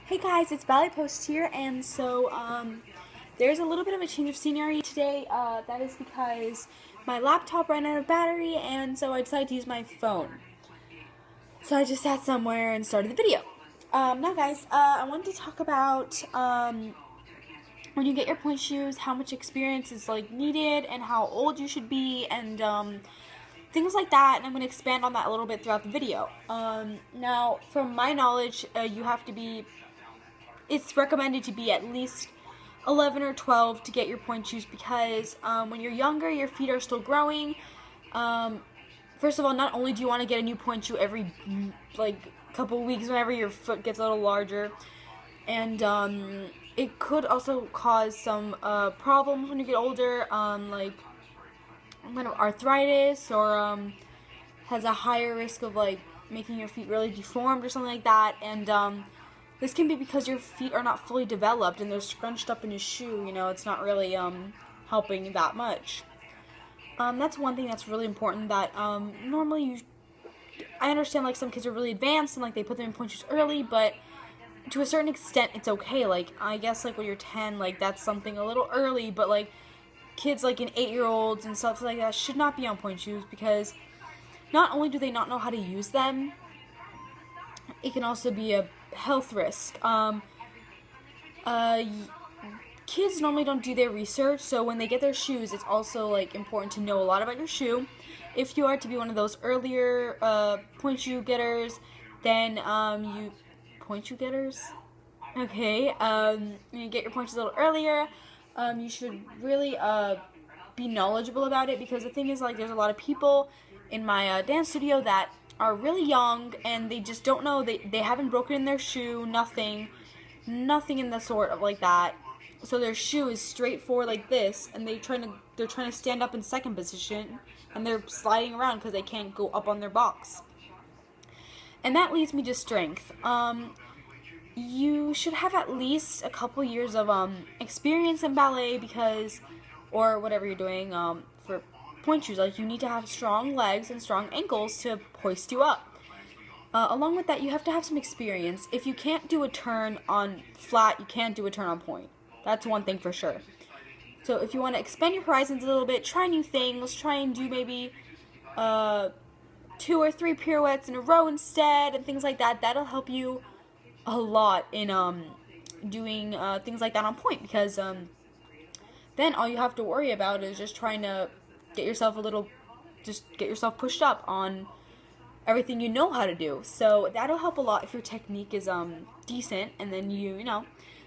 Hey guys, it's Ballet Post here, and there's a little bit of a change of scenery today. That is because my laptop ran out of battery, and so I decided to use my phone. So I just sat somewhere and started the video. Now guys, I wanted to talk about when you get your point shoes, how much experience is needed, and how old you should be, and things like that, and I'm going to expand on that a little bit throughout the video. Now, from my knowledge, it's recommended to be at least 11 or 12 to get your point shoes because when you're younger, your feet are still growing. First of all, not only do you want to get a new point shoe every couple weeks whenever your foot gets a little larger, and it could also cause some problems when you get older, like arthritis, or has a higher risk of making your feet really deformed or something like that. And this can be because your feet are not fully developed and they're scrunched up in your shoe. It's not really helping that much. That's one thing that's really important that normally I understand some kids are really advanced and they put them in point shoes early, but to a certain extent it's okay. I guess when you're 10, that's something a little early, but kids in 8-year-olds and stuff like that should not be on point shoes because not only do they not know how to use them, it can also be a health risk. Kids normally don't do their research, so when they get their shoes, it's also important to know a lot about your shoe. If you are to be one of those earlier point shoe getters, then point shoe getters. Okay, you get your point shoes a little earlier. You should really be knowledgeable about it because the thing is there's a lot of people in my dance studio that are really young and they just don't know, they haven't broken in their shoe, nothing in the sort of that. So their shoe is straight forward like this, and they're trying to stand up in second position, and they're sliding around because they can't go up on their box. And that leads me to strength. You should have at least a couple years of experience in ballet or whatever you're doing for point shoes. You need to have strong legs and strong ankles to hoist you up. Along with that, you have to have some experience. If you can't do a turn on flat, you can't do a turn on point. That's one thing for sure. So if you want to expand your horizons a little bit, try new things, try and do maybe 2 or 3 pirouettes in a row instead, and things like that. That'll help you a lot in doing things like that on point, because then all you have to worry about is just trying to get yourself pushed up on everything you know how to do. So that'll help a lot if your technique is decent, and then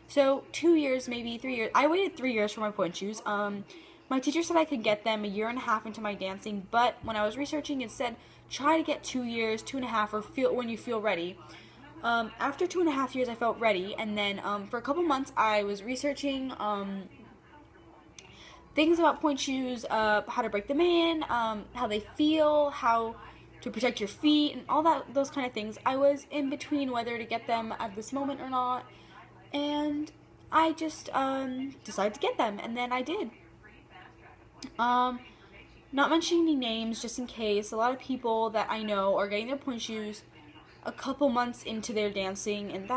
so 2 years, maybe 3 years. I waited 3 years for my point shoes. My teacher said I could get them a year and a half into my dancing, but when I was researching, it said try to get 2 years, 2.5, or when you feel ready. After 2.5 years, I felt ready, and then for a couple months, I was researching things about point shoes, how to break them in, how they feel, how to protect your feet, and those kind of things. I was in between whether to get them at this moment or not, and I just decided to get them, and then I did. Not mentioning any names, just in case, a lot of people that I know are getting their point shoes a couple months into their dancing, and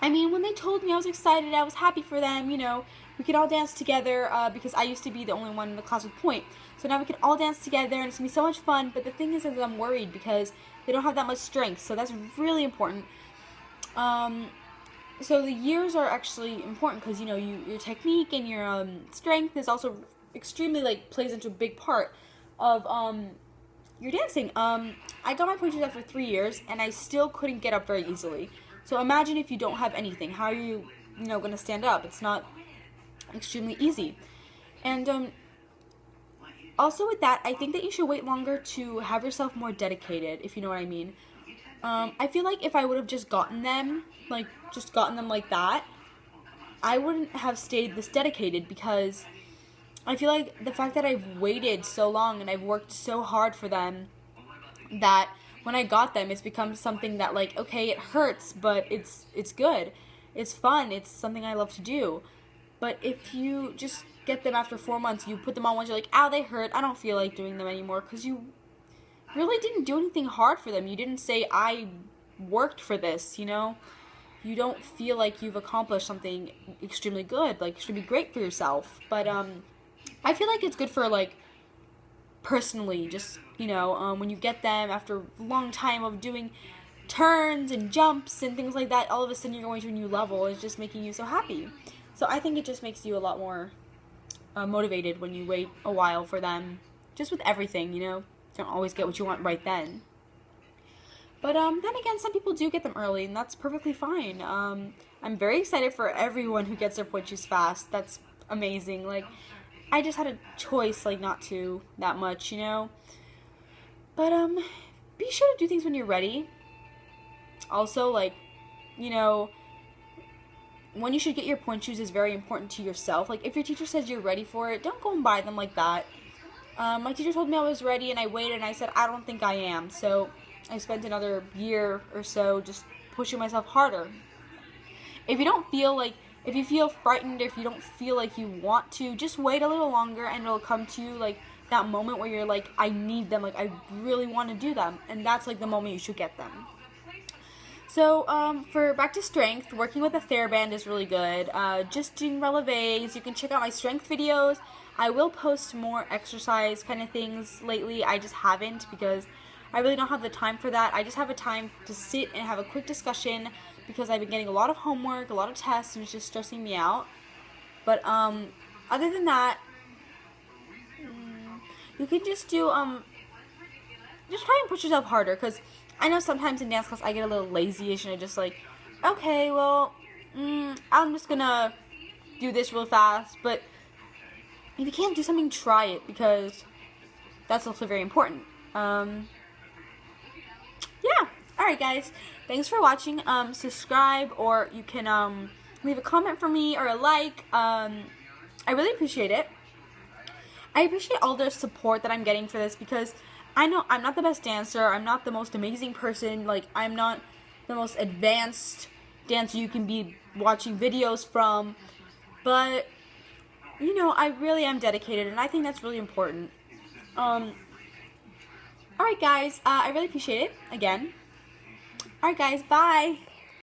when they told me, I was excited, I was happy for them, we could all dance together, because I used to be the only one in the class with point, so now we can all dance together, and it's going to be so much fun. But the thing is I'm worried because they don't have that much strength, so that's really important. So the years are actually important because, your technique and your strength is also extremely, plays into a big part of your dancing. I got my point shoes after 3 years, and I still couldn't get up very easily. So imagine if you don't have anything. How are you, going to stand up? It's not extremely easy. And also with that, I think that you should wait longer to have yourself more dedicated, if you know what I mean. I feel like if I would have just gotten them like that, I wouldn't have stayed this dedicated, because I feel like the fact that I've waited so long and I've worked so hard for them, that when I got them, it's become something that okay, it hurts, but it's good, it's fun, it's something I love to do. But if you just get them after 4 months, you put them on once, you're like, ow, they hurt, I don't feel like doing them anymore, because you really didn't do anything hard for them. You didn't say, I worked for this, you know? You don't feel like you've accomplished something extremely good, like extremely great for yourself. But I feel like it's good for like personally, just you know, when you get them after a long time of doing turns and jumps and things like that, all of a sudden you're going to a new level. It's just making you so happy. So I think it just makes you a lot more motivated when you wait a while for them. Just with everything, you know, don't always get what you want right then. But then again, some people do get them early, and that's perfectly fine. I'm very excited for everyone who gets their point shoes fast. That's amazing. Like, I just had a choice, like, not to that much, you know. But be sure to do things when you're ready. Also, like, you know, when you should get your point shoes is very important to yourself. Like, if your teacher says you're ready for it, don't go and buy them like that. My teacher told me I was ready, and I waited, and I said, I don't think I am. So I spent another year or so just pushing myself harder. If you don't feel like, if you feel frightened, or if you don't feel like you want to, just wait a little longer, and it'll come to you, like, that moment where you're like, I need them, like, I really want to do them. And that's, like, the moment you should get them. So, for back to strength, working with a TheraBand is really good. Just doing releves. You can check out my strength videos. I will post more exercise kind of things lately. I just haven't because I really don't have the time for that. I just have a time to sit and have a quick discussion because I've been getting a lot of homework, a lot of tests, and it's just stressing me out. But, other than that, you can just do, just try and push yourself harder, because I know sometimes in dance class I get a little lazy-ish, and I just like, okay, well, I'm just gonna do this real fast, but if you can't do something, try it, because that's also very important. Yeah, alright guys, thanks for watching. Subscribe, or you can, leave a comment for me, or a like. I really appreciate it. I appreciate all the support that I'm getting for this, because I know I'm not the best dancer, I'm not the most amazing person, like, I'm not the most advanced dancer you can be watching videos from, but, you know, I really am dedicated, and I think that's really important. Alright guys, I really appreciate it, again. Alright guys, bye!